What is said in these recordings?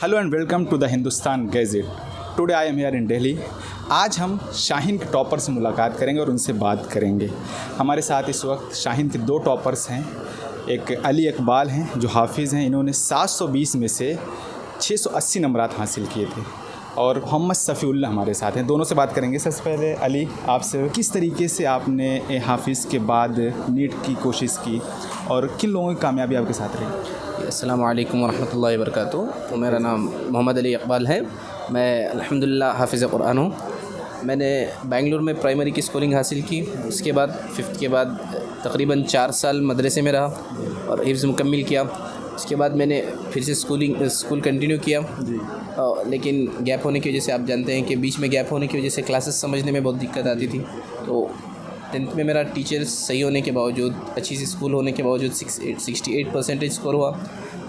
Hello and welcome to the Hindustan gadget. Today I am here in Delhi. आज हम शाहीन के topper से मुलाकात करेंगे और उनसे बात करेंगे। हमारे साथ इस वक्त शाहीन के दो टॉपर्स हैं। एक अली इकबाल हैं जो हाफिज़ हैं, इन्होंने 720 में से 680 नंबरात हासिल किए थे, और मोहम्मद सफ़ीउल्लाह हमारे साथ हैं। दोनों से बात करेंगे। सबसे पहले अली, आपसे किस तरीके से आपने हाफिज़ के बाद नीट की कोशिश की और किन लोगों की कामयाबी आपके साथ रही? अस्सलामु अलैकुम वरहमतुल्लाहि वबरकातुहू। तो मेरा नाम मोहम्मद अली इकबाल है। मैं अल्हम्दुलिल्लाह हाफिज़ कुरान हूँ। मैंने बेंगलुरु में प्राइमरी की स्कूलिंग हासिल की। उसके बाद 5th के बाद तकरीबन 4 साल मदरसे में रहा और हिफ्ज़ मुकम्मिल किया। उसके बाद मैंने फिर से स्कूल कंटिन्यू किया, लेकिन गैप होने की वजह से, आप जानते हैं कि बीच में गैप होने की वजह से क्लासेस समझने में बहुत दिक्कत आती थी। तो 10th में मेरा टीचर सही होने के बावजूद, अच्छी सी स्कूल होने के बावजूद 68% स्कोर हुआ।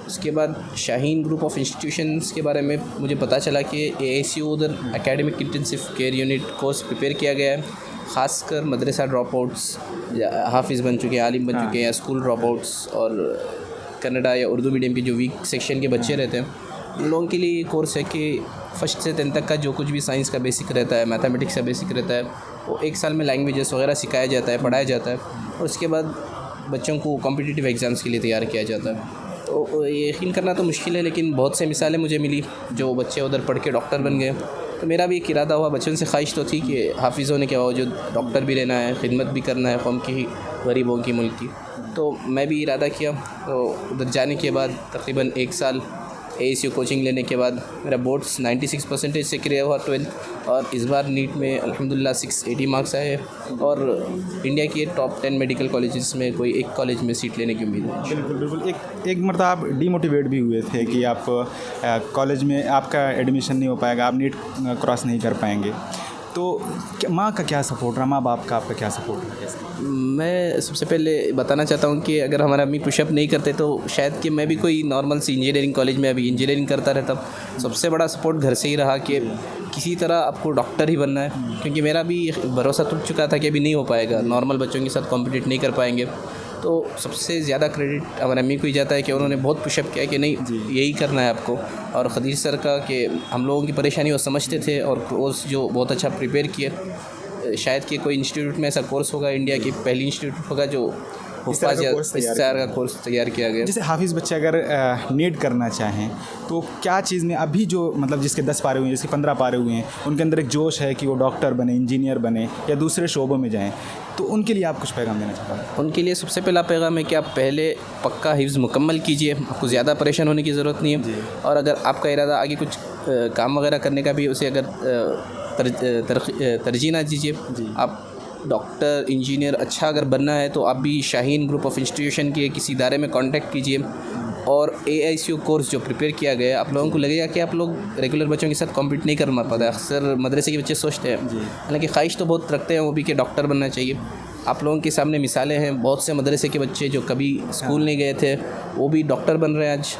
उसके बाद शाहीन ग्रुप ऑफ इंस्टीट्यूशंस के बारे में मुझे पता चला कि AICU उधर academic intensive care unit course prepare किया गया है, ख़ासकर मदरसा ड्रॉप आउट्स या हाफिज़ बन चुके हैं, आलिम बन चुके हैं, या स्कूल ड्रॉप आउट्स और कन्नड़ा या उर्दू मीडियम के जो वीक सेक्शन के बच्चे रहते हैं, उन लोगों के लिए ये कोर्स है कि 1st से 10th तक का जो कुछ भी साइंस का बेसिक रहता है, मैथमेटिक्स का बेसिक रहता है, वो 1 साल में लैंग्वेजेस वगैरह सिखाया जाता है, पढ़ाया जाता है, और उसके बाद बच्चों को कॉम्पिटिटिव एग्ज़ाम्स के लिए तैयार किया जाता है। तो यकीन करना तो मुश्किल है, लेकिन बहुत से मिसालें मुझे मिली जो बच्चे उधर पढ़ के डॉक्टर बन गए। तो मेरा भी एक इरादा हुआ, बचपन से ख्वाहिश तो थी कि हाफिज़ होने के बावजूद डॉक्टर भी रहना है, खिदमत भी करना है कौम की, गरीबों की, मुल्क की। तो मैं भी इरादा किया। तो उधर जाने के बाद तकरीबन 1 साल AICU कोचिंग लेने के बाद मेरा बोर्ड्स 96% से क्लियर हुआ 12th, और इस बार नीट में अल्हम्दुलिल्लाह 680 मार्क्स आए, और इंडिया के टॉप 10 मेडिकल कॉलेजेस में कोई एक कॉलेज में सीट लेने की उम्मीद है। बिल्कुल बिल्कुल। एक मरतबा आप डीमोटिवेट भी हुए थे कि आप कॉलेज में आपका एडमिशन नहीं हो पाएगा, आप नीट क्रॉस नहीं कर पाएंगे। तो माँ का क्या सपोर्ट रहा, माँ बाप का आपका क्या सपोर्ट रहा? मैं सबसे पहले बताना चाहता हूँ कि अगर हमारा अम्मी पुशअप नहीं करते तो शायद कि मैं भी कोई नॉर्मल सी इंजीनियरिंग कॉलेज में अभी इंजीनियरिंग करता रहता। सबसे बड़ा सपोर्ट घर से ही रहा कि किसी तरह आपको डॉक्टर ही बनना है, क्योंकि मेरा भी भरोसा टूट चुका था कि अभी नहीं हो पाएगा, नॉर्मल बच्चों के साथ कॉम्पिटिट नहीं कर पाएंगे। तो सबसे ज़्यादा क्रेडिट हमारे अम्मी को ही जाता है कि उन्होंने बहुत पुशअप किया कि नहीं, यही करना है आपको। और खदीज सर का कि हम लोगों की परेशानी वो समझते थे, और कोर्स जो बहुत अच्छा प्रिपेयर किए। शायद कि कोई इंस्टीट्यूट में ऐसा कोर्स होगा, इंडिया की पहली इंस्टीट्यूट होगा जो इस तरह का कोर्स तैयार किया गया। जैसे हाफिज़ बच्चे अगर नीट करना चाहें तो क्या चीज़ में अभी जो मतलब जिसके 10 पारे हुए हैं, जिसके 15 पारे हुए हैं, उनके अंदर एक जोश है कि वो डॉक्टर बने, इंजीनियर बने या दूसरे शोबों में जाएं, तो उनके लिए आप कुछ पैगाम देना चाहते हैं? उनके लिए सबसे पहला पैगाम है कि आप पहले पक्का हिफ्ज़ मुकम्मल कीजिए, आपको ज़्यादा परेशान होने की ज़रूरत नहीं है। और अगर आपका इरादा आगे कुछ काम वगैरह करने का भी, उसे अगर तरजीह ना दीजिए। आप डॉक्टर, इंजीनियर अच्छा अगर बनना है तो आप भी शाहीन ग्रुप ऑफ इंस्टीट्यूशन के किसी इदारे में कांटेक्ट कीजिए, और AICU कोर्स जो प्रिपेयर किया गया है, आप लोगों को लगेगा कि आप लोग रेगुलर बच्चों के साथ कॉम्पीट नहीं कर पाते। अक्सर मदरसे के बच्चे सोचते हैं, हालांकि ख्वाहिश तो बहुत रखते हैं वो भी कि डॉक्टर बनना चाहिए। आप लोगों के सामने मिसालें हैं, बहुत से मदरसे के बच्चे जो कभी स्कूल नहीं गए थे वो भी डॉक्टर बन रहे हैं आज।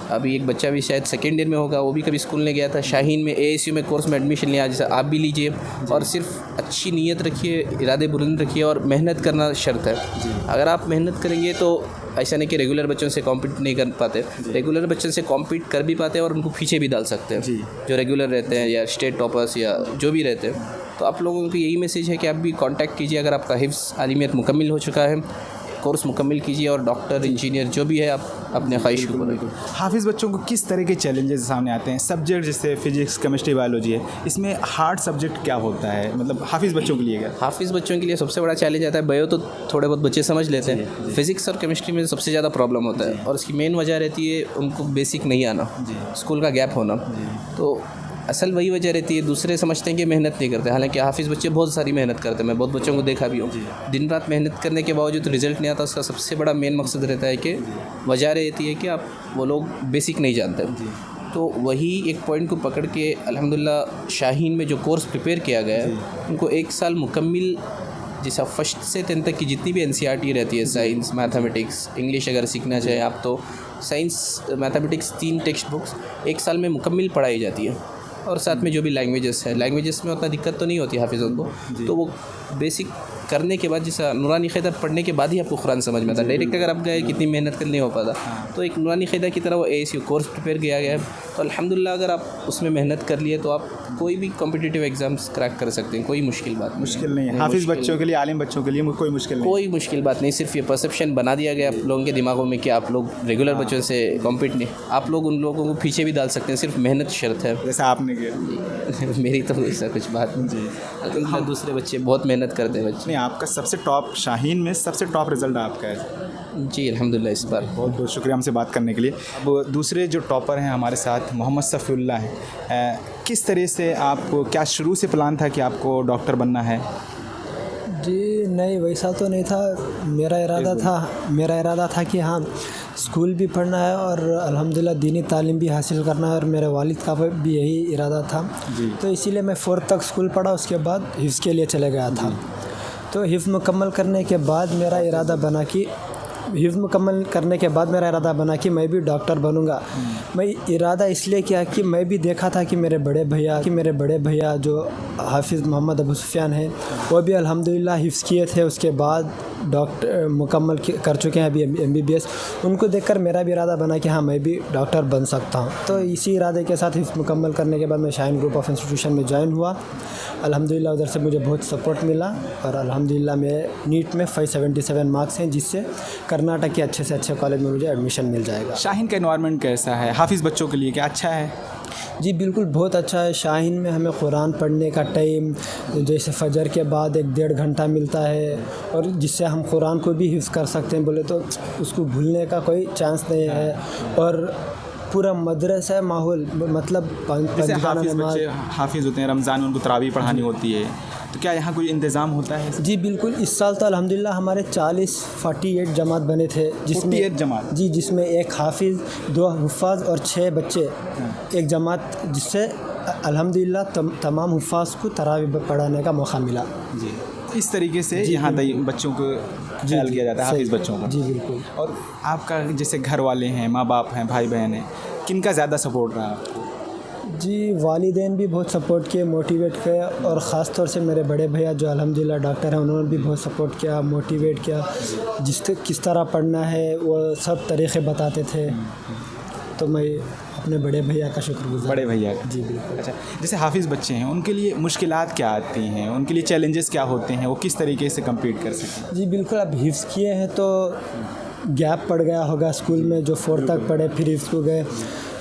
अभी एक बच्चा भी शायद 2nd ईयर में होगा, वो भी कभी स्कूल नहीं गया था, शाहीन में AICU में कोर्स में एडमिशन लिया, जैसे आप भी लीजिए। और सिर्फ अच्छी नीयत रखिए, इरादे बुलंद रखिए, और मेहनत करना शर्त है। अगर आप मेहनत करेंगे तो ऐसा नहीं कि रेगुलर बच्चों से कॉम्पीट नहीं कर पाते, रेगुलर बच्चों से कॉम्पीट कर भी पाते हैं और उनको पीछे भी डाल सकते हैं, जो रेगुलर रहते हैं या स्टेट टॉपर्स या जो भी रहते हैं। तो आप लोगों को यही मैसेज है कि आप भी कांटेक्ट कीजिए। अगर आपका हिफ्ज़ आलिमियत मुकम्मिल हो चुका है, कोर्स मुकम्मिल कीजिए, और डॉक्टर, इंजीनियर जो भी है आप अपने ख्वाहिश को पूरा कीजिए। हाफिज़ बच्चों को किस तरह के चैलेंजेस सामने आते हैं? सब्जेक्ट जैसे फिजिक्स, केमिस्ट्री, बायोलॉजी है, इसमें हार्ड सब्जेक्ट क्या होता है, मतलब हाफिज़ बच्चों के लिए क्या? हाफिज़ बच्चों के लिए सबसे बड़ा चैलेंज आता है, बायो तो थोड़े बहुत बच्चे समझ लेते हैं, फिजिक्स और केमिस्ट्री में सबसे ज़्यादा प्रॉब्लम होता है, और इसकी मेन वजह रहती है उनको बेसिक नहीं आना, स्कूल का गैप होना। तो असल वही वजह रहती है। दूसरे समझते हैं कि मेहनत नहीं करते, हालांकि हाफिज़ बच्चे बहुत सारी मेहनत करते हैं। मैं बहुत बच्चों को देखा भी हूँ, दिन रात मेहनत करने के बावजूद रिज़ल्ट नहीं आता। उसका सबसे बड़ा मेन मकसद रहता है कि वजह रहती है कि आप वो लोग बेसिक नहीं जानते। तो वही एक पॉइंट को पकड़ के अल्हम्दुलिल्लाह शाहीन में जो कोर्स प्रिपेयर किया गया है, उनको 1 साल मुकम्मिल, जैसा 1st से 10th तक की जितनी भी NCERT रहती है, साइंस, मैथमेटिक्स, इंग्लिश अगर सीखना चाहे आप, तो साइंस, मैथमेटिक्स 3 टेक्स्ट बुक्स 1 साल में मुकम्मिल पढ़ाई जाती है। और साथ में जो भी लैंग्वेजेस है, लैंग्वेजेस में उतना दिक्कत तो नहीं होती हाफिज़ों को, तो वो बेसिक करने के बाद, जैसा नूरानी क़ैदा पढ़ने के बाद ही आपको कुरान समझ में आता है। डायरेक्ट अगर आप गए कितनी मेहनत करनी नहीं हो पाता। तो एक नूरानी क़ैदा की तरह वो ASU कोर्स प्रिपेयर किया गया है। तो अल्हम्दुलिल्लाह अगर आप उसमें मेहनत कर लिए तो आप कोई भी कॉम्पिटिटिव एग्ज़ाम्स क्रैक कर सकते हैं। कोई मुश्किल बात नहीं, मुश्किल नहीं है। हाफिज़ बच्चों के लिए, आलिम बच्चों के लिए कोई मुश्किल नहीं, कोई मुश्किल बात नहीं। सिर्फ ये परसेप्शन बना दिया गया आप लोगों के दिमागों में कि आप लोग रेगुलर बच्चों से कॉम्पिट नहीं, आप लोग उन लोगों को पीछे भी डाल सकते हैं। सिर्फ मेहनत शर्त है। जैसा आपने किया। मेरी तो ऐसा कुछ बात नहीं जी। हम दूसरे बच्चे बहुत मेहनत करते हैं बच्चे। नहीं, आपका सबसे टॉप, शाहीन में सबसे टॉप रिज़ल्ट आपका है जी अल्हम्दुलिल्लाह। इस बार बहुत बहुत शुक्रिया हमसे बात करने के लिए। अब दूसरे जो टॉपर हैं हमारे साथ, मोहम्मद सफ़ीउल्लाह हैं। किस तरह से आपको, क्या शुरू से प्लान था कि आपको डॉक्टर बनना है? जी नहीं, वैसा तो नहीं था। मेरा इरादा था कि हाँ, स्कूल भी पढ़ना है और अल्हम्दुलिल्लाह दीनी तालीम भी हासिल करना है, और मेरे वालिद का भी यही इरादा था। तो इसीलिए मैं 4th तक स्कूल पढ़ा, उसके बाद हिफ्ज़ के लिए चले गया था। तो हिफ्ज़ मुकम्मल करने के बाद मेरा इरादा बना कि मैं भी डॉक्टर बनूंगा। मैं इरादा इसलिए किया कि मैं भी देखा था कि मेरे बड़े भैया जो हाफिज़ मोहम्मद अबू सुफियान हैं, वो भी अल्हम्दुलिल्लाह हिफ्ज़ किए थे, उसके बाद डॉक्टर मुकम्मल कर चुके हैं अभी MBBS। उनको देखकर मेरा भी इरादा बना कि हाँ, मैं भी डॉक्टर बन सकता हूँ। तो इसी इरादे के साथ हिफ्ज़ मुकम्मल करने के बाद मैं शाहीन ग्रुप ऑफ इंस्टीट्यूशन में ज्वाइन हुआ। अल्हम्दुलिल्लाह उधर से मुझे बहुत सपोर्ट मिला, और अल्हम्दुलिल्लाह मेरे नीट में 577 मार्क्स हैं, जिससे कर्नाटक के अच्छे से अच्छे कॉलेज में मुझे एडमिशन मिल जाएगा। शाहीन का एनवायरनमेंट कैसा है हाफिज़ बच्चों के लिए, क्या अच्छा है? जी बिल्कुल, बहुत अच्छा है। शाहीन में हमें कुरान पढ़ने का टाइम जैसे फ़जर के बाद 1-1.5 घंटा मिलता है, और जिससे हम कुरान को भी हिफ्ज़ कर सकते हैं। बोले तो उसको भूलने का कोई चांस नहीं है। और पूरा मदरसा माहौल, मतलब जैसे हाफिज़ बच्चे हाफिज़ होते हैं, रमज़ान में उनको तरावी पढ़ानी होती है, तो क्या यहाँ कोई इंतज़ाम होता है? जी बिल्कुल, इस साल तो अल्हम्दुलिल्लाह हमारे 48 जमात बने थे, जिसमें 48 जमात जी, जिसमें एक हाफिज़, 2 हुफ़ाज़ और 6 बच्चे एक जमात, जिससे अल्हम्दुलिल्लाह तमाम हुफ़ाज़ को तरावी पढ़ाने का मौका मिला। जी, इस तरीके से यहाँ बच्चों को ख्याल किया जाता है, हाफिज़ बच्चों का। जी बिल्कुल। और आपका जैसे घर वाले हैं, माँ बाप हैं, भाई बहन हैं, किनका ज़्यादा सपोर्ट रहा आपको? जी, वालिदैन भी बहुत सपोर्ट किए, मोटिवेट किए, और ख़ास तौर से मेरे बड़े भैया जो अल्हम्दुलिल्लाह डॉक्टर हैं, उन्होंने भी बहुत सपोर्ट किया, मोटिवेट किया। किस तरह पढ़ना है वो सब तरीक़े बताते थे। तो मैं अपने बड़े भैया का शुक्रगुज़ार। बड़े भैया का? जी बिल्कुल। अच्छा, जैसे हाफिज़ बच्चे हैं, उनके लिए मुश्किलात क्या आती हैं, उनके लिए चैलेंजेस क्या होते हैं, वो किस तरीके से कम्पीट कर सकें? जी बिल्कुल, अब हिफ्ज़ किए हैं तो गैप पड़ गया होगा स्कूल में, जो 4 तक पढ़े फिर हिफ्ज़ को गए,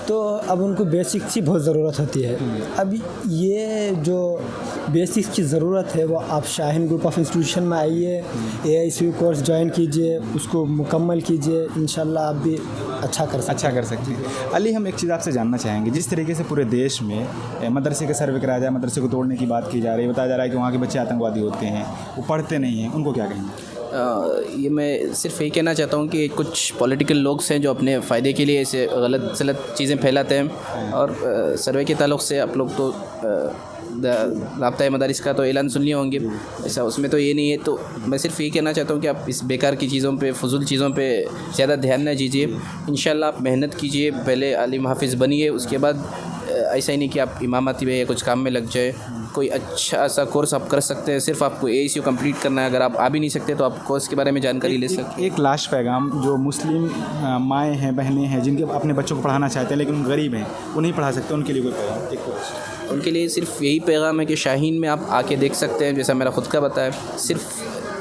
तो अब उनको बेसिक्स की बहुत ज़रूरत होती है। अब ये जो बेसिक्स की ज़रूरत है, वो आप शाहीन ग्रुप ऑफ इंस्टीट्यूशन में आइए, AICU कोर्स ज्वाइन कीजिए, उसको मुकम्मल कीजिए, इंशाल्लाह आप भी अच्छा कर सकते हैं। अली, हम एक चीज़ आपसे जानना चाहेंगे, जिस तरीके से पूरे देश में मदरसे का सर्वे कराया जाए, मदरसे को तोड़ने की बात की जा रही है, बताया जा रहा है कि वहाँ के बच्चे आतंकवादी होते हैं, वो पढ़ते नहीं हैं, उनको क्या कहेंगे? ये मैं सिर्फ यही कहना चाहता हूँ कि कुछ पॉलिटिकल लोग हैं जो अपने फ़ायदे के लिए ऐसे गलत चीज़ें फैलाते हैं। और सर्वे के ताल्लुक़ से आप लोग तो राब्ता मदारिस का तो ऐलान सुन लिए होंगे, ऐसा उसमें तो ये नहीं है। तो मैं सिर्फ यही कहना चाहता हूँ कि आप इस बेकार की चीज़ों पे, फजूल चीज़ों पे ज़्यादा ध्यान न दीजिए। इंशाल्लाह आप मेहनत कीजिए, पहले आलिम हाफिज़ बनिए, उसके बाद ऐसा ही नहीं कि आप इमामती में या कुछ काम में लग जाए। कोई अच्छा सा कोर्स आप कर सकते हैं, सिर्फ आपको AICU कंप्लीट करना है। अगर आप आ भी नहीं सकते तो आप कोर्स के बारे में जानकारी ले सकते हैं। एक लास्ट पैगाम, जो मुस्लिम माएँ हैं, बहनें हैं, जिनके अपने बच्चों को पढ़ाना चाहते हैं लेकिन गरीब हैं, वो नहीं पढ़ा सकते, उनके लिए कोई पैगाम? उनके लिए सिर्फ यही पैगाम है कि शाहीन में आप आके देख सकते हैं। जैसा मेरा ख़ुद का बताया, सिर्फ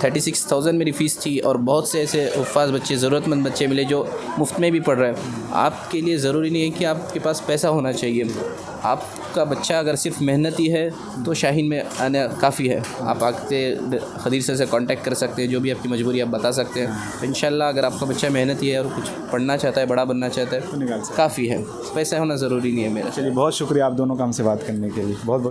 36,000 मेरी फ़ीस थी, और बहुत से ऐसे हुफ़ाज़ बच्चे, ज़रूरतमंद बच्चे मिले जो मुफ्त में भी पढ़ रहे हैं। आपके लिए ज़रूरी नहीं है कि आपके पास पैसा होना चाहिए। आपका बच्चा अगर सिर्फ मेहनती है तो शाहीन में आना काफ़ी है। आप आके खदीर से कांटेक्ट कर सकते हैं, जो भी आपकी मजबूरी आप बता सकते हैं। तो इंशाल्लाह अगर आपका बच्चा मेहनती है और कुछ पढ़ना चाहता है, बड़ा बनना चाहता है, तो काफ़ी है, पैसा होना ज़रूरी नहीं है मेरा। चलिए, बहुत शुक्रिया आप दोनों का हमसे बात करने के लिए। बहुत